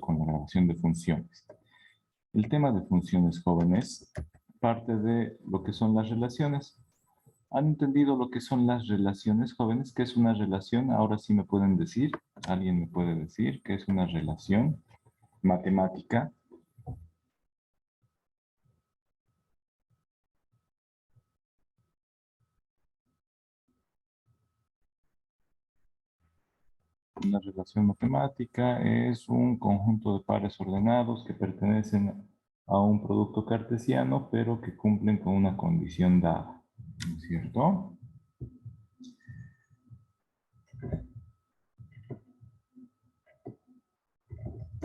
con la grabación de funciones. El tema de funciones, jóvenes, parte de lo que son las relaciones. ¿Han entendido lo que son las relaciones, jóvenes? ¿Qué es una relación? Ahora sí me pueden decir. ¿Alguien me puede decir qué es una relación matemática? Una relación matemática es un conjunto de pares ordenados que pertenecen a un producto cartesiano, pero que cumplen con una condición dada, ¿no es cierto?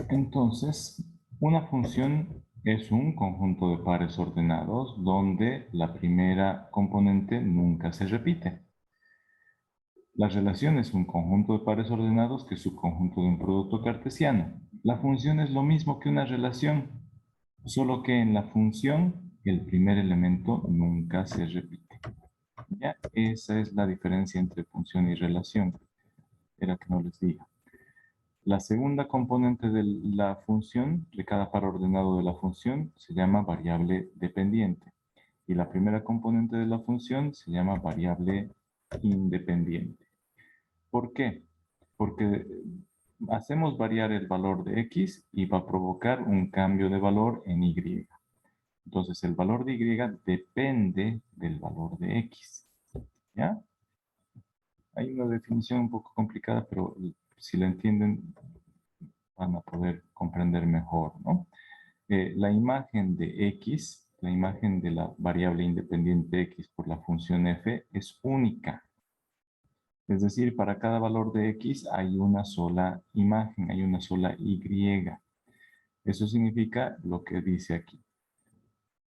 Entonces, una función es un conjunto de pares ordenados donde la primera componente nunca se repite. La relación es un conjunto de pares ordenados que es subconjunto de un producto cartesiano. La función es lo mismo que una relación, solo que en la función el primer elemento nunca se repite. ¿Ya? Esa es la diferencia entre función y relación. Era que no les diga. La segunda componente de la función, de cada par ordenado de la función, se llama variable dependiente. Y la primera componente de la función se llama variable independiente. ¿Por qué? Porque hacemos variar el valor de x y va a provocar un cambio de valor en y. Entonces, el valor de y depende del valor de x. ¿Ya? Hay una definición un poco complicada, pero si la entienden, van a poder comprender mejor, ¿no? La imagen de x, la imagen de la variable independiente x por la función f es única. Es decir, para cada valor de x hay una sola imagen, hay una sola y. Eso significa lo que dice aquí.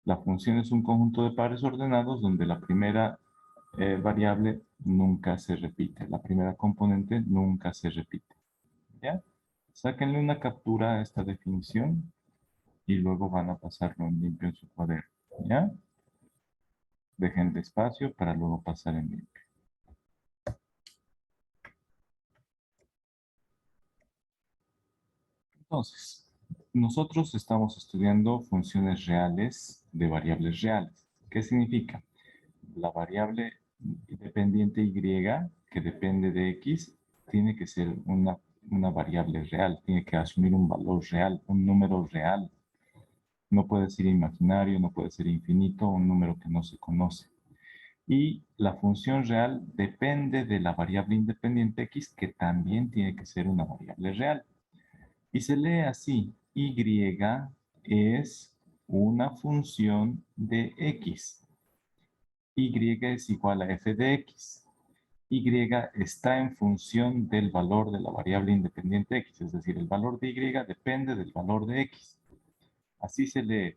La función es un conjunto de pares ordenados donde la primera variable nunca se repite. La primera componente nunca se repite. ¿Ya? Sáquenle una captura a esta definición y luego van a pasarlo en limpio en su cuaderno. ¿Ya? Dejen de espacio para luego pasar en limpio. Entonces, nosotros estamos estudiando funciones reales de variables reales. ¿Qué significa? La variable dependiente y, que depende de x, tiene que ser una variable real, tiene que asumir un valor real, un número real. No puede ser imaginario, no puede ser infinito, un número que no se conoce. Y la función real depende de la variable independiente x, que también tiene que ser una variable real. Y se lee así: y es una función de x. Y es igual a f de x. Y está en función del valor de la variable independiente x, es decir, el valor de y depende del valor de x. Así se lee: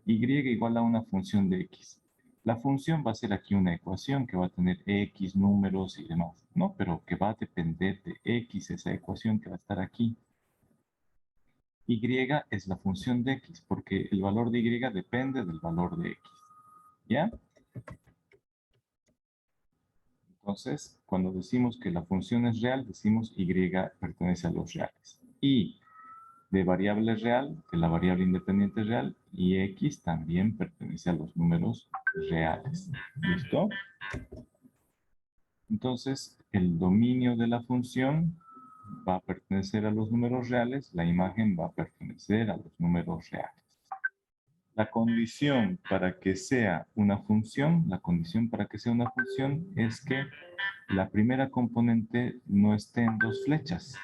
y igual a una función de x. La función va a ser aquí una ecuación que va a tener x, números y demás, ¿no? Pero que va a depender de x, esa ecuación que va a estar aquí. Y es la función de x, porque el valor de y depende del valor de x. ¿Ya? Entonces, cuando decimos que la función es real, decimos y pertenece a los reales. Y de variable real, de la variable independiente real, y x también pertenece a los números reales. ¿Listo? Entonces, el dominio de la función va a pertenecer a los números reales, la imagen va a pertenecer a los números reales. La condición para que sea una función, es que la primera componente no esté en dos flechas,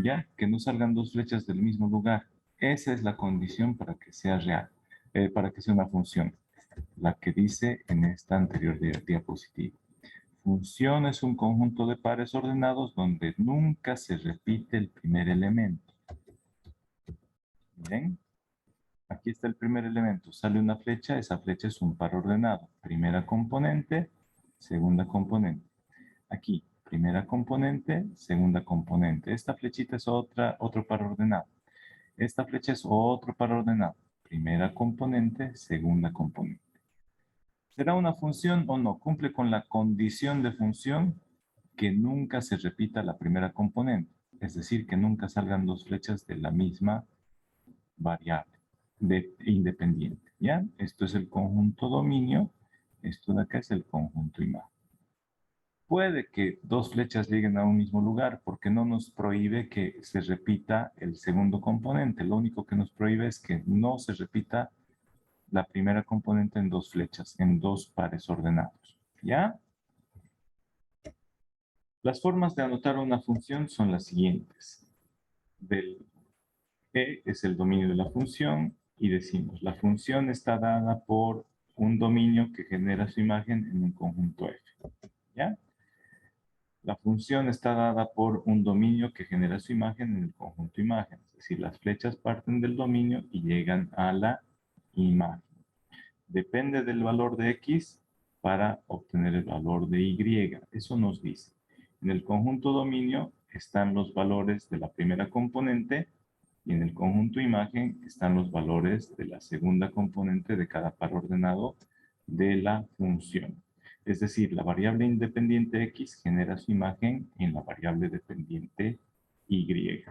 ¿ya? Que no salgan dos flechas del mismo lugar. Esa es la condición para que sea real, para que sea una función, la que dice en esta anterior diapositiva. Función es un conjunto de pares ordenados donde nunca se repite el primer elemento. ¿Bien? Aquí está el primer elemento. Sale una flecha, esa flecha es un par ordenado. Primera componente, segunda componente. Aquí, primera componente, segunda componente. Esta flechita es otro par ordenado. Esta flecha es otro par ordenado. Primera componente, segunda componente. ¿Será una función o no? Cumple con la condición de función que nunca se repita la primera componente. es decir, que nunca salgan dos flechas de la misma variable independiente, ¿ya? Esto es el conjunto dominio, esto de acá es el conjunto imagen. Puede que dos flechas lleguen a un mismo lugar porque no nos prohíbe que se repita el segundo componente. Lo único que nos prohíbe es que no se repita la primera componente en dos flechas, en dos pares ordenados. ¿Ya? Las formas de anotar una función son las siguientes. Del E es el dominio de la función y decimos, la función está dada por un dominio que genera su imagen en un conjunto F. ¿Ya? La función está dada por un dominio que genera su imagen en el conjunto imagen. Es decir, las flechas parten del dominio y llegan a la imagen. Depende del valor de X para obtener el valor de Y. Eso nos dice. En el conjunto dominio están los valores de la primera componente y en el conjunto imagen están los valores de la segunda componente de cada par ordenado de la función. Es decir, la variable independiente X genera su imagen en la variable dependiente Y.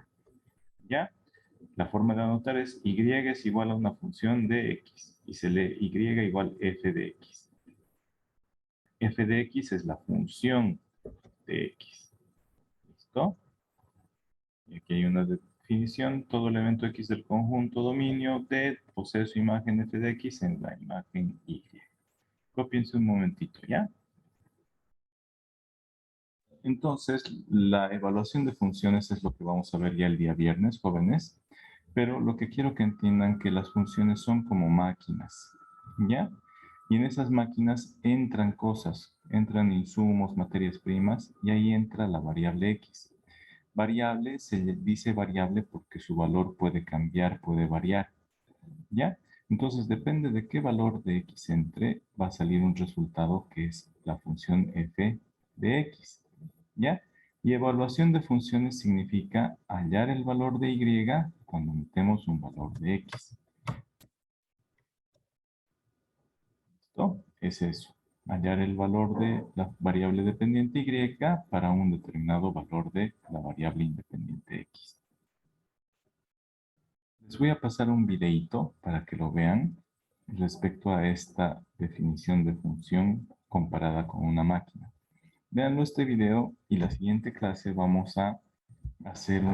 ¿Ya? La forma de anotar es Y es igual a una función de X y se lee Y igual f de X. F de X es la función de X. ¿Listo? Y aquí hay una definición. Todo elemento X del conjunto dominio D posee su imagen f de X en la imagen Y. Copiense un momentito, ¿ya? Entonces, la evaluación de funciones es lo que vamos a ver ya el día viernes, jóvenes. Pero lo que quiero que entiendan que las funciones son como máquinas, ¿ya? Y en esas máquinas entran cosas, entran insumos, materias primas, y ahí entra la variable X. Variable se le dice variable porque su valor puede cambiar, puede variar, ¿ya? Entonces, depende de qué valor de X entre, va a salir un resultado que es la función f de X, ¿ya? Y evaluación de funciones significa hallar el valor de Y cuando metemos un valor de X. ¿Listo? Es eso. Hallar el valor de la variable dependiente Y para un determinado valor de la variable independiente X. Les voy a pasar un videito para que lo vean respecto a esta definición de función comparada con una máquina. Veanlo este video y la siguiente clase vamos a hacer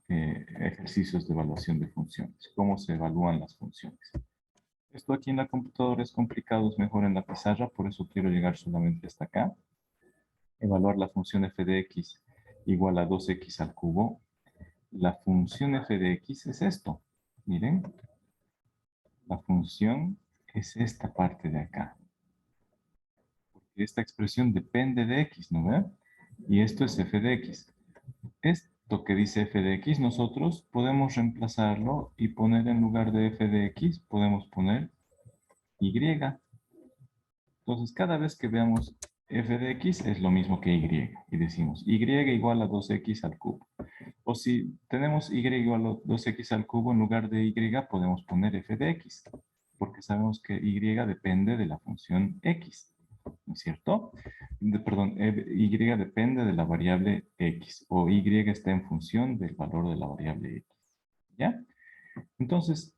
ejercicios de evaluación de funciones. Cómo se evalúan las funciones. Esto aquí en la computadora es complicado, es mejor en la pizarra, por eso quiero llegar solamente hasta acá. Evaluar la función f de x igual a 2x al cubo. La función f de x es esto. Miren, la función es esta parte de acá. Porque esta expresión depende de x, ¿no ve? Y esto es f de x. Esto que dice f de x, nosotros podemos reemplazarlo y poner en lugar de f de x, podemos poner y. Entonces, cada vez que veamos f de x es lo mismo que y. Y decimos y igual a 2x al cubo. O si tenemos y igual a 2x al cubo, en lugar de y podemos poner f de x. Porque sabemos que y depende de la función x. ¿No es cierto? Perdón, y depende de la variable x. O y está en función del valor de la variable x. ¿Ya? Entonces,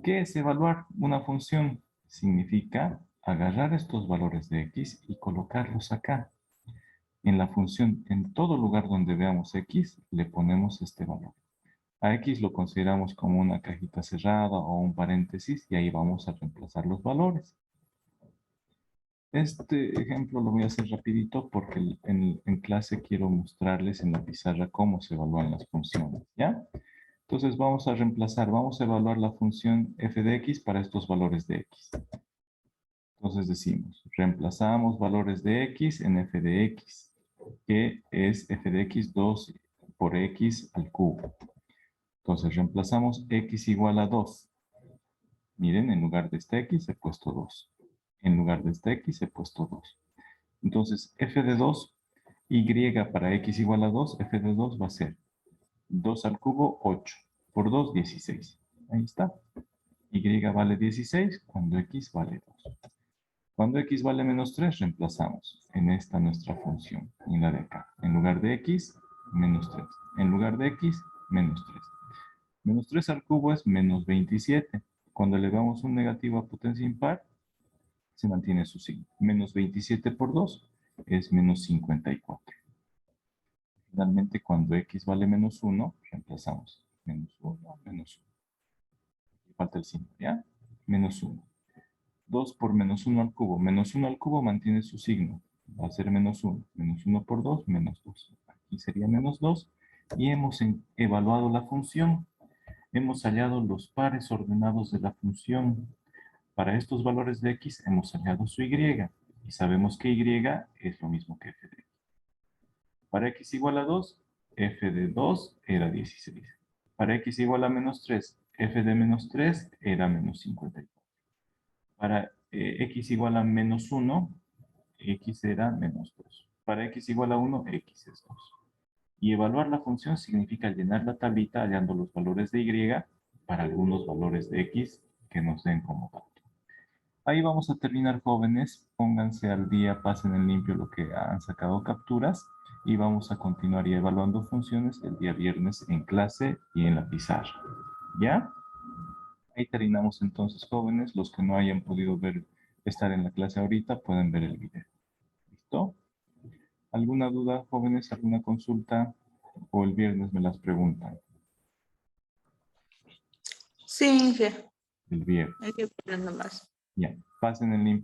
¿qué es evaluar una función? Significa agarrar estos valores de x y colocarlos acá. En la función, en todo lugar donde veamos x, le ponemos este valor. A x lo consideramos como una cajita cerrada o un paréntesis y ahí vamos a reemplazar los valores. Este ejemplo lo voy a hacer rapidito porque en clase quiero mostrarles en la pizarra cómo se evalúan las funciones, ¿ya? Entonces vamos a reemplazar, vamos a evaluar la función f de x para estos valores de x. Entonces decimos, reemplazamos valores de x en f de x, que es f de x 2 por x al cubo. Entonces reemplazamos x igual a 2. Miren, en lugar de este x he puesto 2. En lugar de este x he puesto 2. Entonces f de 2, y para x igual a 2, f de 2 va a ser 2 al cubo, 8. Por 2, 16. Ahí está. Y vale 16 cuando x vale 2. Cuando x vale menos 3, reemplazamos en esta nuestra función, en la de acá. En lugar de x, menos 3. En lugar de x, menos 3. Menos 3 al cubo es menos 27. Cuando elevamos un negativo a potencia impar, se mantiene su signo. Menos 27 por 2 es menos 54. Finalmente, cuando x vale menos 1, reemplazamos menos 1, menos 1. Y falta el signo, ¿ya? Menos 1. 2 por menos 1 al cubo. Menos 1 al cubo mantiene su signo. Va a ser menos 1. Menos 1 por 2, menos 2. Aquí sería menos 2. Y hemos evaluado la función. Hemos hallado los pares ordenados de la función. Para estos valores de x hemos hallado su y. Y sabemos que y es lo mismo que f de x. Para x igual a 2, f de 2 era 16. Para x igual a menos 3, f de menos 3 era menos 54. Para x igual a menos 1, x era menos 2. Para x igual a 1, x es 2. Y evaluar la función significa llenar la tablita hallando los valores de y para algunos valores de x que nos den como dato. Ahí vamos a terminar, jóvenes. Pónganse al día, pasen en limpio lo que han sacado capturas y vamos a continuar y evaluando funciones el día viernes en clase y en la pizarra. ¿Ya? Ahí terminamos entonces, jóvenes. Los que no hayan podido estar en la clase ahorita pueden ver el video. ¿Listo? ¿Alguna duda, jóvenes? ¿Alguna consulta? O el viernes me las preguntan. Sí, El viernes. hay que poner nomás. Ya. Pasen en limpio.